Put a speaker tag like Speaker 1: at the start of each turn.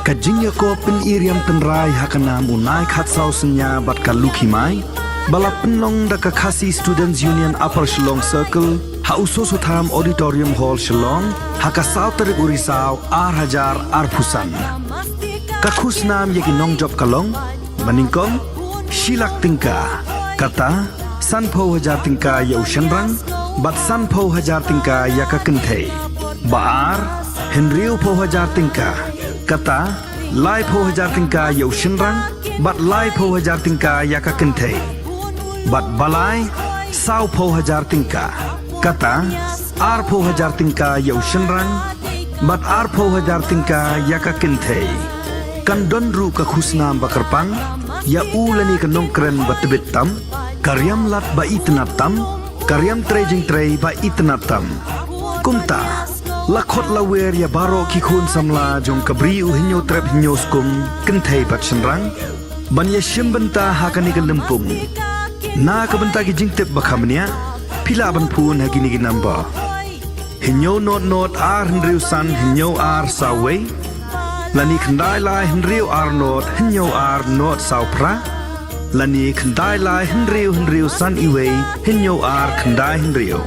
Speaker 1: ka jingïakob pen riam tynrai hakanam U Nai Khatsawsynñia bat ka Lukhimai balap penlong da ka Khasi Students Union Upper Shillong Circle ha usoso tham Auditorium Hall Shillong haka South Tarik Urisau Hajar Pusan ka khusnam yaki nong job kalong maningkong shilak tingka kata sanpo hajar tingka ya ushanrang bat sanpo hajar tingka ya ka kenthe baar henriu po hajar tingka kata lai po hajar tingka ya ushanrang bat lai po hajar tingka ya ka kenthe bat balai sau po hajar tingka kata ar po hajar tingka ya ushanrang bat ar po hajar tingka ya ka kenthe kan donru ka khusnam bakarpang ya ulani ka nongkren batbit tam karyam lat ba itnatam karyam trejing ba itnatam kumta lakhot lawer ya baro ki khun samla jong kabri u hinyo trep hinyo skum kenthe bat shenrang ban ya shimbenta hakani ka lempung na ka benta ki jingtep bakhamnia pila ban phun hakini ki namba hinyo not ar henriu san hinyo ar sawe lani khandai lai henriu ar not hinyo ar not saupra lani khandai lai henriu san iwe hinyo ar khandai henriu